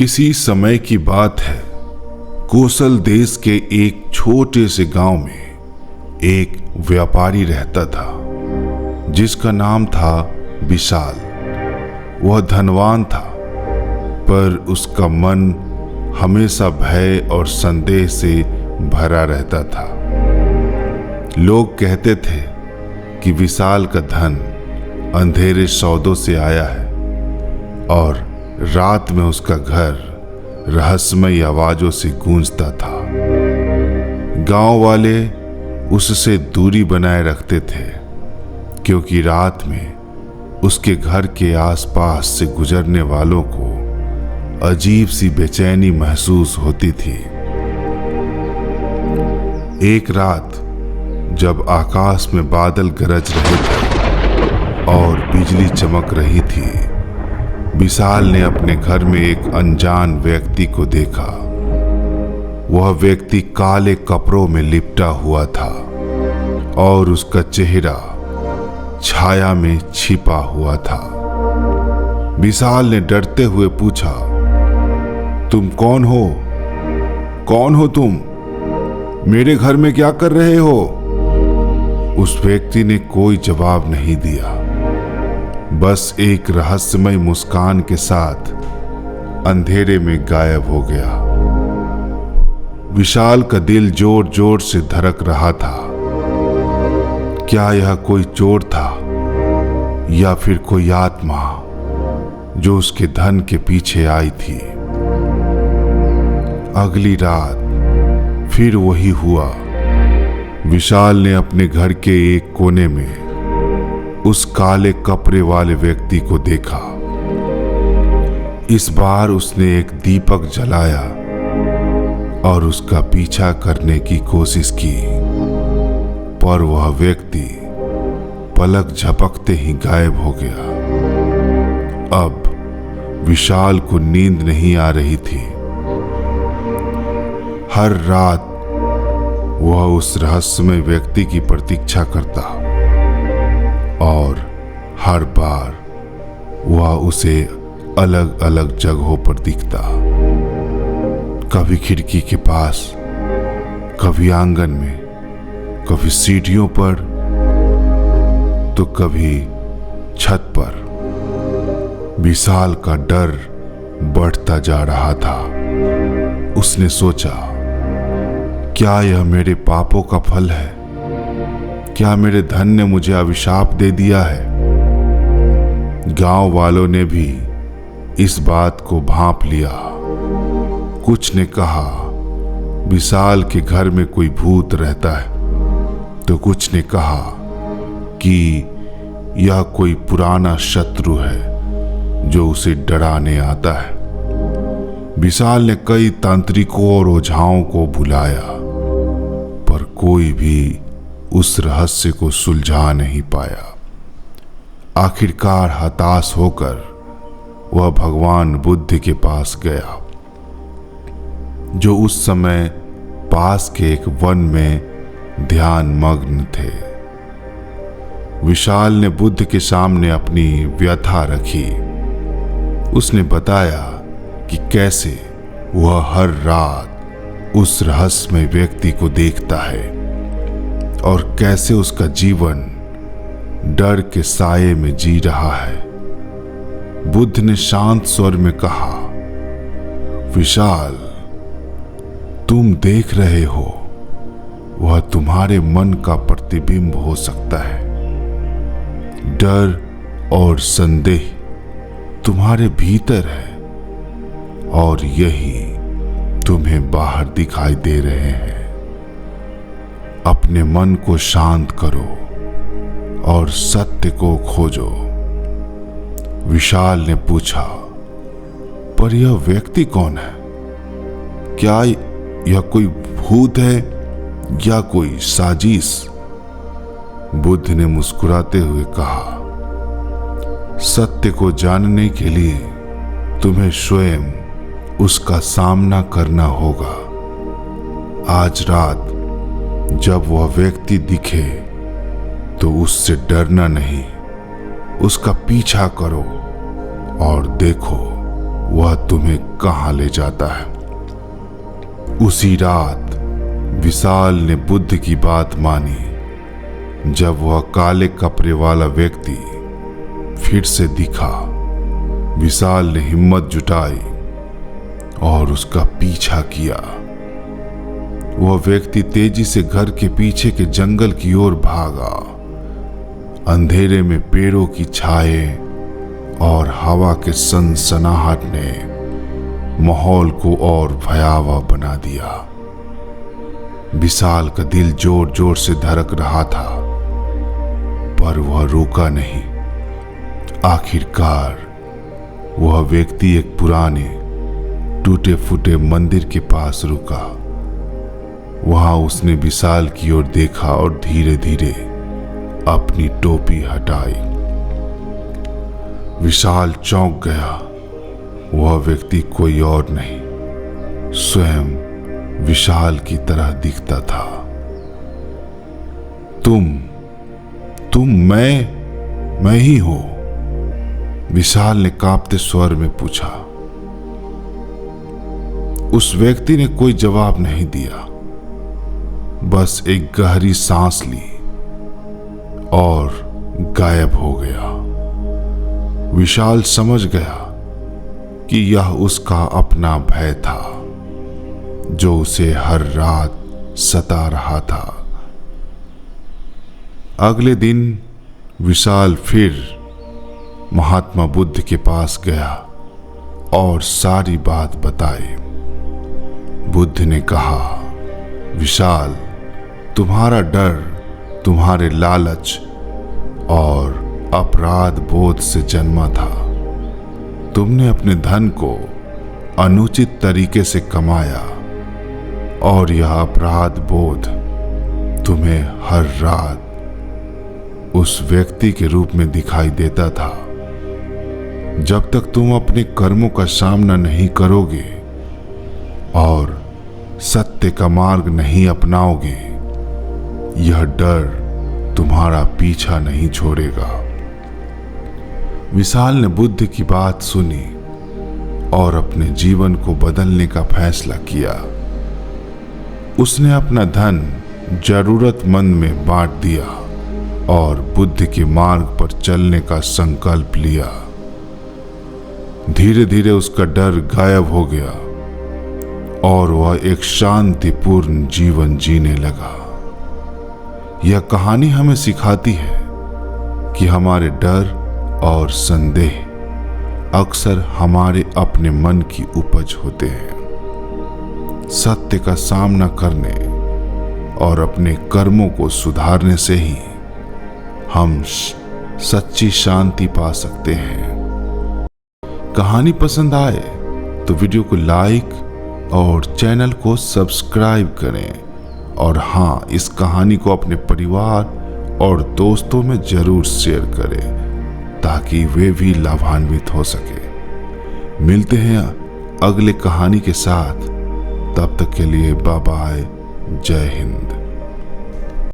किसी समय की बात है, कोसल देश के एक छोटे से गांव में एक व्यापारी रहता था जिसका नाम था विशाल। वह धनवान था, पर उसका मन हमेशा भय और संदेह से भरा रहता था। लोग कहते थे कि विशाल का धन अंधेरे सौदों से आया है और रात में उसका घर रहस्यमयी आवाजों से गूंजता था। गांव वाले उससे दूरी बनाए रखते थे क्योंकि रात में उसके घर के आसपास से गुजरने वालों को अजीब सी बेचैनी महसूस होती थी। एक रात जब आकाश में बादल गरज रहे थे और बिजली चमक रही थी, विशाल ने अपने घर में एक अनजान व्यक्ति को देखा। वह व्यक्ति काले कपड़ों में लिपटा हुआ था और उसका चेहरा छाया में छिपा हुआ था। विशाल ने डरते हुए पूछा, तुम कौन हो? कौन हो तुम? मेरे घर में क्या कर रहे हो? उस व्यक्ति ने कोई जवाब नहीं दिया, बस एक रहस्यमय मुस्कान के साथ अंधेरे में गायब हो गया। विशाल का दिल जोर जोर से धड़क रहा था। क्या यह कोई चोर था या फिर कोई आत्मा जो उसके धन के पीछे आई थी? अगली रात फिर वही हुआ। विशाल ने अपने घर के एक कोने में उस काले कपड़े वाले व्यक्ति को देखा। इस बार उसने एक दीपक जलाया और उसका पीछा करने की कोशिश की, पर वह व्यक्ति पलक झपकते ही गायब हो गया। अब विशाल को नींद नहीं आ रही थी। हर रात वह उस रहस्यमय व्यक्ति की प्रतीक्षा करता और हर बार वह उसे अलग अलग जगहों पर दिखता। कभी खिड़की के पास, कभी आंगन में, कभी सीढ़ियों पर, तो कभी छत पर। विशाल का डर बढ़ता जा रहा था। उसने सोचा, क्या यह मेरे पापों का फल है? क्या मेरे धन ने मुझे अभिशाप दे दिया है? गांव वालों ने भी इस बात को भांप लिया। कुछ ने कहा विशाल के घर में कोई भूत रहता है, तो कुछ ने कहा कि यह कोई पुराना शत्रु है जो उसे डराने आता है। विशाल ने कई तांत्रिकों और ओझाओं को बुलाया, पर कोई भी उस रहस्य को सुलझा नहीं पाया। आखिरकार हताश होकर वह भगवान बुद्ध के पास गया, जो उस समय पास के एक वन में ध्यान मग्न थे। विशाल ने बुद्ध के सामने अपनी व्यथा रखी। उसने बताया कि कैसे वह हर रात उस रहस्यमय व्यक्ति को देखता है और कैसे उसका जीवन डर के साये में जी रहा है। बुद्ध ने शांत स्वर में कहा, विशाल, तुम देख रहे हो, वह तुम्हारे मन का प्रतिबिंब हो सकता है। डर और संदेह तुम्हारे भीतर है और यही तुम्हें बाहर दिखाई दे रहे हैं। अपने मन को शांत करो और सत्य को खोजो। विशाल ने पूछा, पर यह व्यक्ति कौन है? क्या यह कोई भूत है या कोई साजिश? बुद्ध ने मुस्कुराते हुए कहा, सत्य को जानने के लिए तुम्हें स्वयं उसका सामना करना होगा। आज रात जब वह व्यक्ति दिखे तो उससे डरना नहीं, उसका पीछा करो और देखो वह तुम्हें कहां ले जाता है। उसी रात विशाल ने बुद्ध की बात मानी। जब वह काले कपड़े वाला व्यक्ति फिर से दिखा, विशाल ने हिम्मत जुटाई और उसका पीछा किया। वह व्यक्ति तेजी से घर के पीछे के जंगल की ओर भागा। अंधेरे में पेड़ों की छाए और हवा के सनसनाहट ने माहौल को और भयावह बना दिया। विशाल का दिल जोर जोर से धड़क रहा था, पर वह रुका नहीं। आखिरकार वह व्यक्ति एक पुराने टूटे फूटे मंदिर के पास रुका। वहां उसने विशाल की ओर देखा और धीरे धीरे अपनी टोपी हटाई। विशाल चौंक गया। वह व्यक्ति कोई और नहीं, स्वयं विशाल की तरह दिखता था। तुम मैं ही हूं, विशाल ने कांपते स्वर में पूछा। उस व्यक्ति ने कोई जवाब नहीं दिया, बस एक गहरी सांस ली और गायब हो गया। विशाल समझ गया कि यह उसका अपना भय था जो उसे हर रात सता रहा था। अगले दिन विशाल फिर महात्मा बुद्ध के पास गया और सारी बात बताई। बुद्ध ने कहा, विशाल, तुम्हारा डर तुम्हारे लालच और अपराध बोध से जन्मा था। तुमने अपने धन को अनुचित तरीके से कमाया और यह अपराध बोध तुम्हें हर रात उस व्यक्ति के रूप में दिखाई देता था। जब तक तुम अपने कर्मों का सामना नहीं करोगे और सत्य का मार्ग नहीं अपनाओगे, यह डर तुम्हारा पीछा नहीं छोड़ेगा। विशाल ने बुद्ध की बात सुनी और अपने जीवन को बदलने का फैसला किया। उसने अपना धन जरूरतमंद में बांट दिया और बुद्ध के मार्ग पर चलने का संकल्प लिया। धीरे धीरे उसका डर गायब हो गया और वह एक शांतिपूर्ण जीवन जीने लगा। यह कहानी हमें सिखाती है कि हमारे डर और संदेह अक्सर हमारे अपने मन की उपज होते हैं। सत्य का सामना करने और अपने कर्मों को सुधारने से ही हम सच्ची शांति पा सकते हैं। कहानी पसंद आए तो वीडियो को लाइक और चैनल को सब्सक्राइब करें और हाँ, इस कहानी को अपने परिवार और दोस्तों में जरूर शेयर करें ताकि वे भी लाभान्वित हो सके। मिलते हैं अगले कहानी के साथ, तब तक के लिए बाय बाय, जय हिंद।